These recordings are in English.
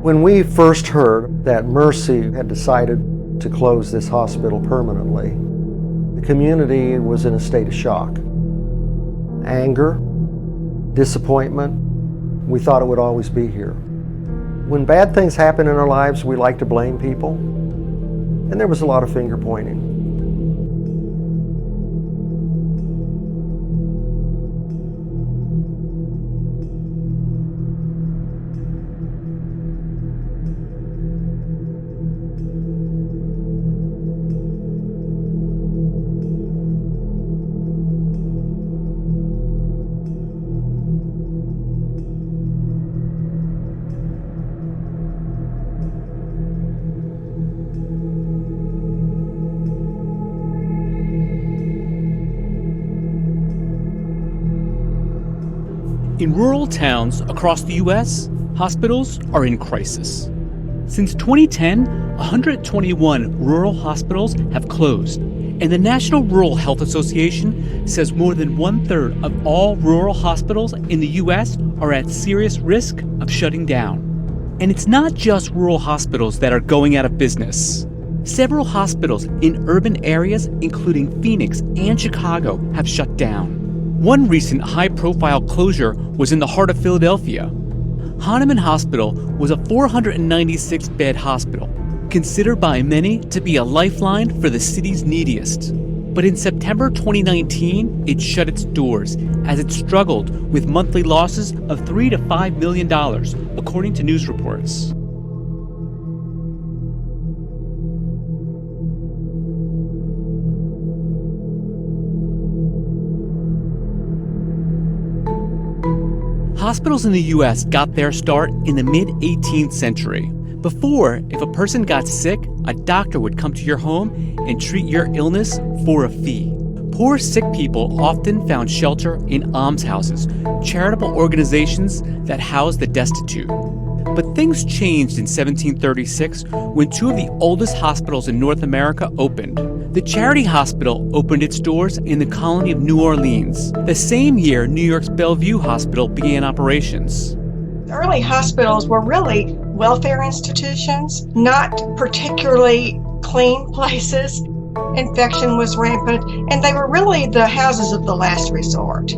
When we first heard that Mercy had decided to close this hospital permanently, the community was in a state of shock. Anger, disappointment. We thought it would always be here. When bad things happen in our lives, we like to blame people, and there was a lot of finger pointing. In rural towns across the U.S., hospitals are in crisis. Since 2010, 121 rural hospitals have closed, and the National Rural Health Association says more than one-third of all rural hospitals in the U.S. are at serious risk of shutting down. And it's not just rural hospitals that are going out of business. Several hospitals in urban areas, including Phoenix and Chicago, have shut down. One recent high-profile closure was in the heart of Philadelphia. Hahnemann Hospital was a 496-bed hospital, considered by many to be a lifeline for the city's neediest. But in September 2019, it shut its doors as it struggled with monthly losses of $3 to $5 million, according to news reports. Hospitals in the U.S. got their start in the mid-18th century. Before, if a person got sick, a doctor would come to your home and treat your illness for a fee. Poor sick people often found shelter in almshouses, charitable organizations that housed the destitute. But things changed in 1736 when two of the oldest hospitals in North America opened. The Charity Hospital opened its doors in the colony of New Orleans. The same year, New York's Bellevue Hospital began operations. Early hospitals were really welfare institutions, not particularly clean places. Infection was rampant, and they were really the houses of the last resort.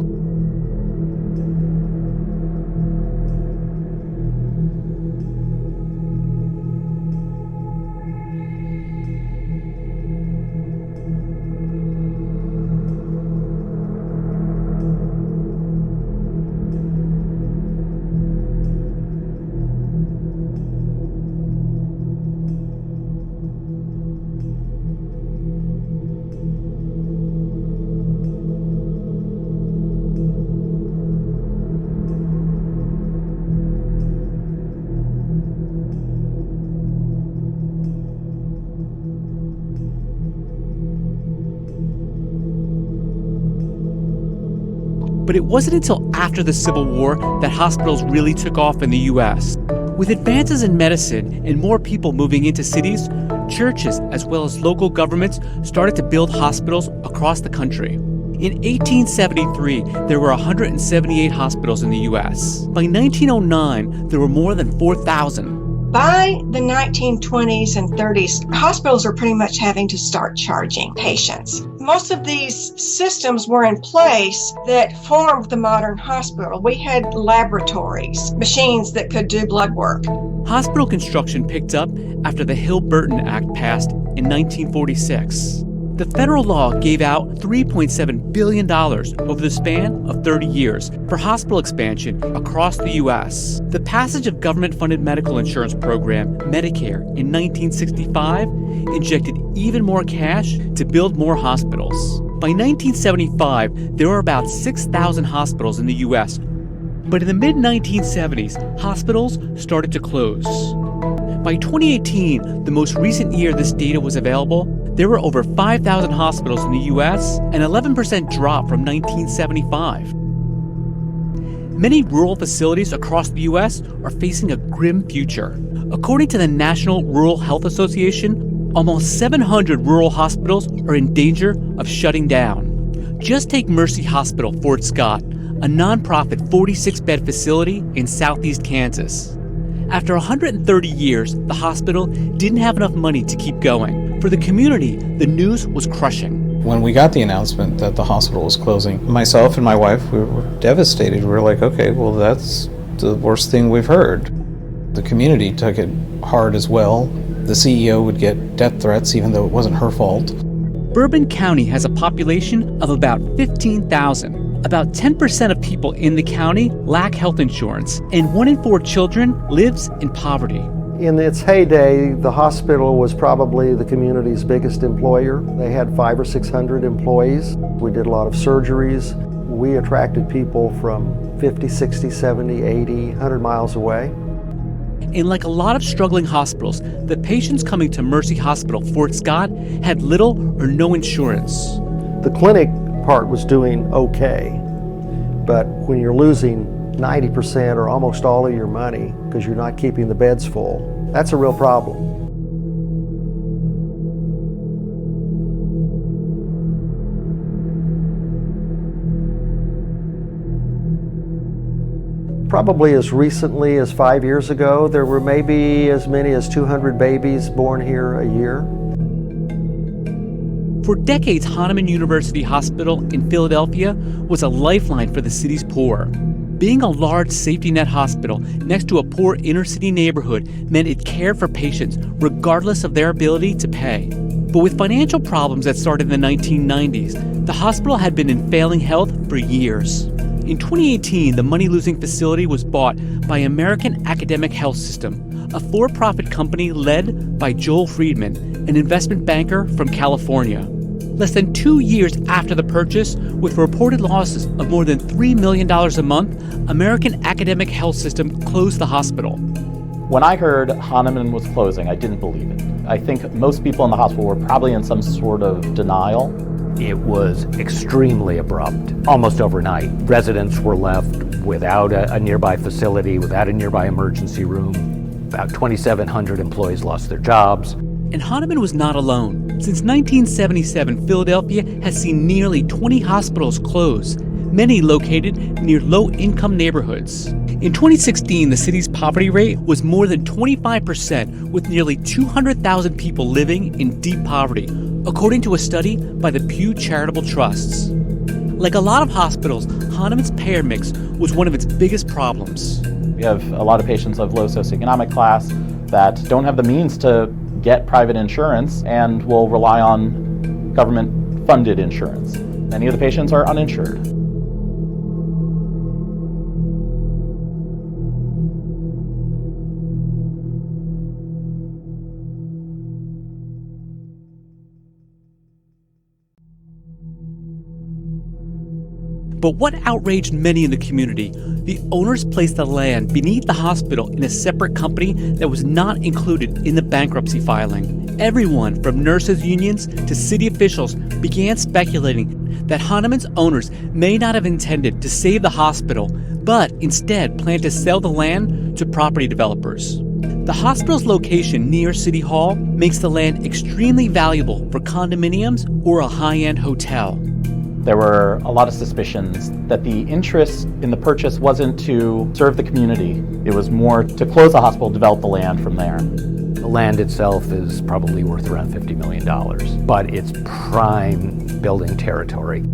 But it wasn't until after the Civil War that hospitals really took off in the U.S. With advances in medicine and more people moving into cities, churches as well as local governments started to build hospitals across the country. In 1873, there were 178 hospitals in the U.S. By 1909, there were more than 4,000. By the 1920s and 30s, hospitals were pretty much having to start charging patients. Most of these systems were in place that formed the modern hospital. We had laboratories, machines that could do blood work. Hospital construction picked up after the Hill-Burton Act passed in 1946. The federal law gave out $3.7 billion over the span of 30 years for hospital expansion across the U.S. The passage of government-funded medical insurance program, Medicare, in 1965 injected even more cash to build more hospitals. By 1975, there were about 6,000 hospitals in the U.S., but in the mid-1970s, hospitals started to close. By 2018, the most recent year this data was available, there were over 5,000 hospitals in the U.S., an 11% drop from 1975. Many rural facilities across the U.S. are facing a grim future. According to the National Rural Health Association, almost 700 rural hospitals are in danger of shutting down. Just take Mercy Hospital, Fort Scott, a nonprofit 46-bed facility in southeast Kansas. After 130 years, the hospital didn't have enough money to keep going. For the community, the news was crushing. When we got the announcement that the hospital was closing, myself and my wife, we were devastated. We were like, okay, well, that's the worst thing we've heard. The community took it hard as well. The CEO would get death threats even though it wasn't her fault. Bourbon County has a population of about 15,000. About 10% of people in the county lack health insurance, and 1 in 4 children lives in poverty. In its heyday, the hospital was probably the community's biggest employer. They had 500 or 600 employees. We did a lot of surgeries. We attracted people from 50, 60, 70, 80, 100 miles away. And like a lot of struggling hospitals, the patients coming to Mercy Hospital, Fort Scott, had little or no insurance. The clinic part was doing okay, but when you're losing 90% or almost all of your money because you're not keeping the beds full, that's a real problem. Probably as recently as 5 years ago, there were maybe as many as 200 babies born here a year. For decades, Hahnemann University Hospital in Philadelphia was a lifeline for the city's poor. Being a large safety net hospital next to a poor inner-city neighborhood meant it cared for patients regardless of their ability to pay. But with financial problems that started in the 1990s, the hospital had been in failing health for years. In 2018, the money-losing facility was bought by American Academic Health System, a for-profit company led by Joel Friedman, an investment banker from California. Less than 2 years after the purchase, with reported losses of more than $3 million a month, American Academic Health System closed the hospital. When I heard Hahnemann was closing, I didn't believe it. I think most people in the hospital were probably in some sort of denial. It was extremely abrupt, almost overnight. Residents were left without a nearby facility, without a nearby emergency room. About 2,700 employees lost their jobs. And Hahnemann was not alone. Since 1977, Philadelphia has seen nearly 20 hospitals close, many located near low-income neighborhoods. In 2016, the city's poverty rate was more than 25%, with nearly 200,000 people living in deep poverty, according to a study by the Pew Charitable Trusts. Like a lot of hospitals, Hahnemann's payer mix was one of its biggest problems. We have a lot of patients of low socioeconomic class that don't have the means to get private insurance and will rely on government-funded insurance. Many of the patients are uninsured. But what outraged many in the community? The owners placed the land beneath the hospital in a separate company that was not included in the bankruptcy filing. Everyone from nurses' unions to city officials began speculating that Hahnemann's owners may not have intended to save the hospital, but instead planned to sell the land to property developers. The hospital's location near City Hall makes the land extremely valuable for condominiums or a high-end hotel. There were a lot of suspicions that the interest in the purchase wasn't to serve the community. It was more to close the hospital, develop the land from there. The land itself is probably worth around $50 million, but it's prime building territory.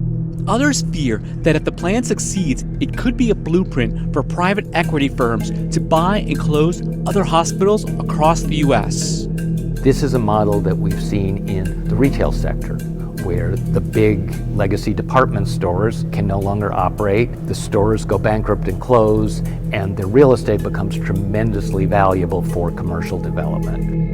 Others fear that if the plan succeeds, it could be a blueprint for private equity firms to buy and close other hospitals across the U.S. This is a model that we've seen in the retail sector, where the big legacy department stores can no longer operate, the stores go bankrupt and close, and the real estate becomes tremendously valuable for commercial development.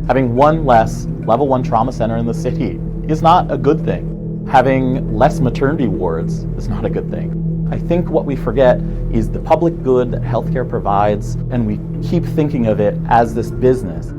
Having one less level 1 trauma center in the city is not a good thing. Having less maternity wards is not a good thing. I think what we forget is the public good that healthcare provides, and we keep thinking of it as this business.